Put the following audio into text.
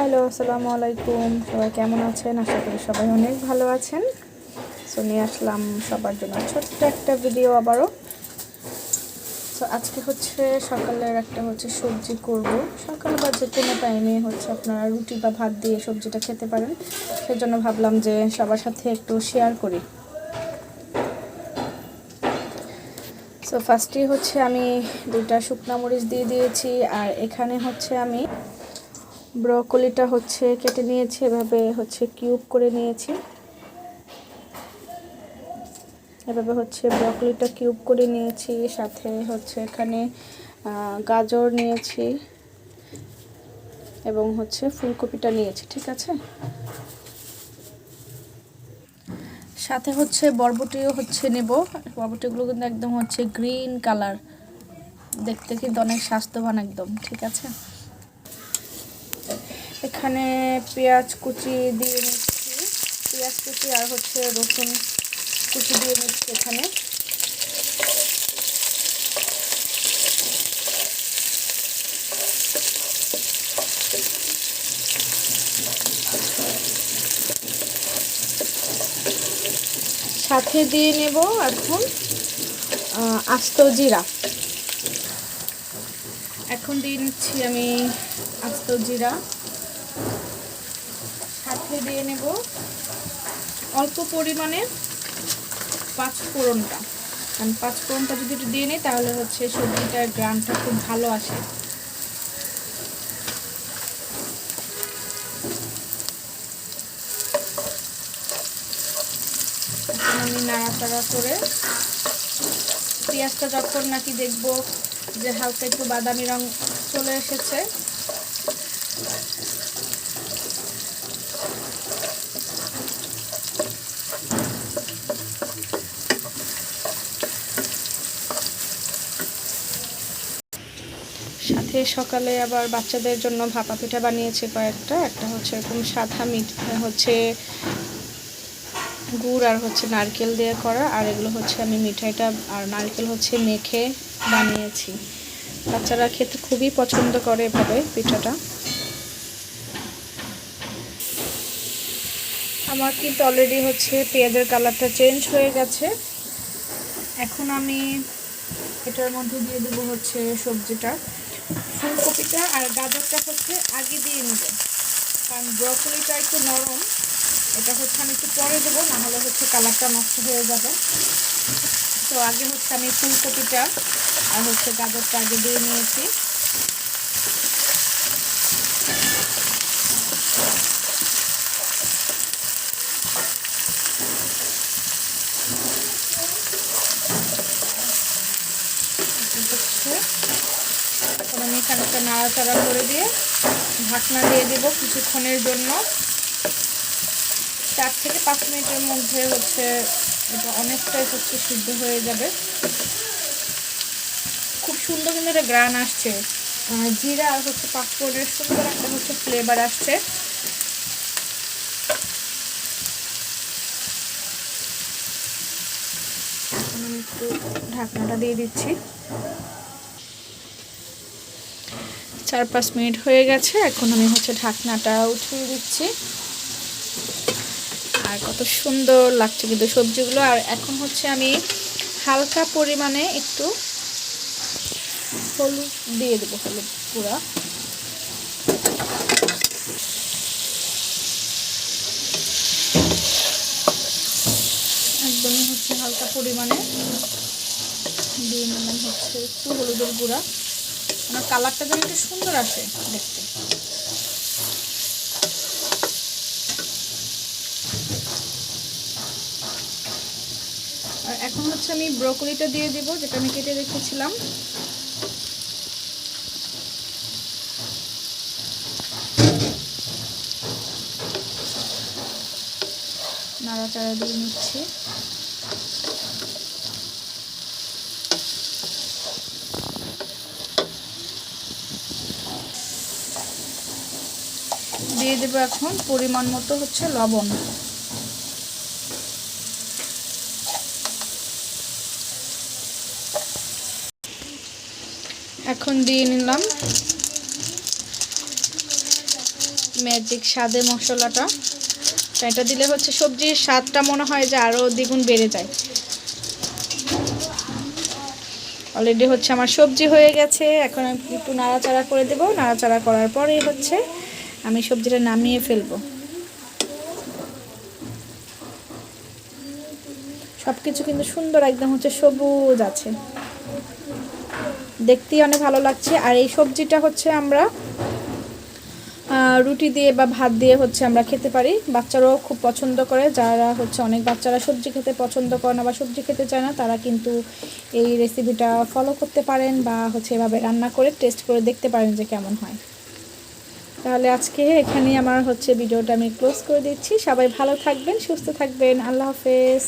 Hello, আসসালামু আলাইকুম। সবাই কেমন আছেন? আশা করি সবাই অনেক ভালো আছেন। সো নিয়ে আসলাম সবার জন্য ছোট্ট একটা ভিডিও আবারও। সো আজকে হচ্ছে সকালের একটা সবজি করব। সকাল বা যে কোনো টাইমে আপনারা রুটি বা ভাত দিয়ে সবজিটা খেতে পারেন। সেজন্য ভাবলাম যে সবার সাথে একটু শেয়ার করি। সো ফার্স্টে আমি 2টা শুকনা মরিচ দিয়ে দিয়েছি। আর এখানে আমি ব্রকলিটা কেটে নিয়েছি, এভাবে কিউব করে নিয়েছি। এভাবে ব্রকলিটা কিউব করে নিয়েছি, সাথে এখানে গাজর নিয়েছি এবং ফুলকপিটা নিয়েছি, ঠিক আছে। সাথে বরবটিও নেব। বরবটিগুলো কিন্তু একদম গ্রিন কালার, দেখতে কিন্তু অনেক স্বাস্থ্যবান একদম, ঠিক আছে। এখানে পেঁয়াজ কুচি দিয়ে নিচ্ছি, পেঁয়াজ কুচি আর রসুন কুচি দিয়ে নিচ্ছি এখানে। সাথে দিয়ে নেব এখন আস্ত জিরা। এখন দিয়ে নিচ্ছি আমি আস্ত জিরা। সাথে দিয়ে নেব অল্প পরিমাণে পাঁচফোড়নটা, কারণ পাঁচফোড়নটা যদি একটু দিয়ে নিই তাহলে সবজিটার গ্রানটা খুব ভালো আসে। আমি নাড়াচাড়া করে পেঁয়াজটা যখন নাকি দেখবো যে হালকা একটু বাদামি রং চলে এসেছে, সাথে সকালে আবার বাচ্চাদের জন্য ভাপা পিঠা বানিয়েছি কয়েকটা। একটা এরকম সাদা গুড় আর নারকেল দিয়ে করা, আর এগুলো আমি মিঠাইটা আর নারকেল মেখে বানিয়েছি। বাচ্চারা খেতে খুবই পছন্দ করে এভাবে পিঠাটা। আমার কিন্তু অলরেডি পেঁয়াজের কালারটা চেঞ্জ হয়ে গেছে। এখন আমি এটার মধ্যে দিয়ে দেবো সবজিটা। ফুলকপিটা আর গাজরটা আগে দিয়ে নেব, কারণ ব্রকলিটা একটু নরম। এটা আমি একটু পরে দেবো, না হলে কালারটা নষ্ট হয়ে যাবে। তো আগে আমি ফুলকপিটা আর গাজরটা আগে দিয়ে নিয়েছি। এখন আমি এখানে একটা নাড়াচাড়া করে দিয়ে ঢাকনা দিয়ে দেবো কিছুক্ষণের জন্য। 4 থেকে 5 মিনিটের মধ্যে এটা অনেকটাই সিদ্ধ হয়ে যাবে। খুব সুন্দর কিন্তু একটা গ্রান আসছে, জিরা আর পাঁচফোড়নের সুন্দর একটা ফ্লেভার আসছে। এখন আমি একটু ঢাকনাটা দিয়ে দিচ্ছি। 4-5 মিনিট হয়ে গেছে। এখন আমি ঢাকনাটা উঠিয়ে দিচ্ছি। আর কত সুন্দর লাগছে কিন্তু সবজিগুলো। আর এখন আমি হালকা পরিমাণে একটু হলুদ দিয়ে দেবো, হলুদ গুঁড়া। একদমই হালকা পরিমাণে দিয়ে নিলাম একটু হলুদের গুঁড়া, আমার কালারটা যেন একটু সুন্দর আসে দেখতে। আর এখন আমি ব্রকলিটা দিয়ে দিব, যেটা আমি কেটে রেখেছিলাম। নাড়াচাড়া দিয়ে নিচ্ছি। দিয়ে দেবো এখন পরিমাণ মতো লবণ। এখন দিয়ে নিলাম ম্যাজিক স্বাদে মশলাটা। এটা দিলে হচ্ছে সবজির স্বাদটা মনে হয় যে আরও দ্বিগুণ বেড়ে যায়। অলরেডি হচ্ছে আমার সবজি হয়ে গেছে। এখন আমি একটু নাড়াচাড়া করে দেবো। নাড়াচাড়া করার পরেই হচ্ছে আমি সবজিটা নামিয়ে ফেলবো। সব কিছু কিন্তু সুন্দর একদম হচ্ছে সবুজ আছে, দেখতেই অনেক ভালো লাগছে। আর এই সবজিটা হচ্ছে আমরা রুটি দিয়ে বা ভাত দিয়ে হচ্ছে আমরা খেতে পারি। বাচ্চারাও খুব পছন্দ করে। যারা হচ্ছে অনেক বাচ্চারা সবজি খেতে পছন্দ করে না বা সবজি খেতে চায় না, তারা কিন্তু এই রেসিপিটা ফলো করতে পারেন বা হচ্ছে এভাবে রান্না করে টেস্ট করে দেখতে পারেন যে কেমন হয়। তাহলে আজকে এখানেই আমার হচ্ছে ভিডিওটা আমি ক্লোজ করে দিচ্ছি। সবাই ভালো থাকবেন, সুস্থ থাকবেন। আল্লাহ হাফেজ।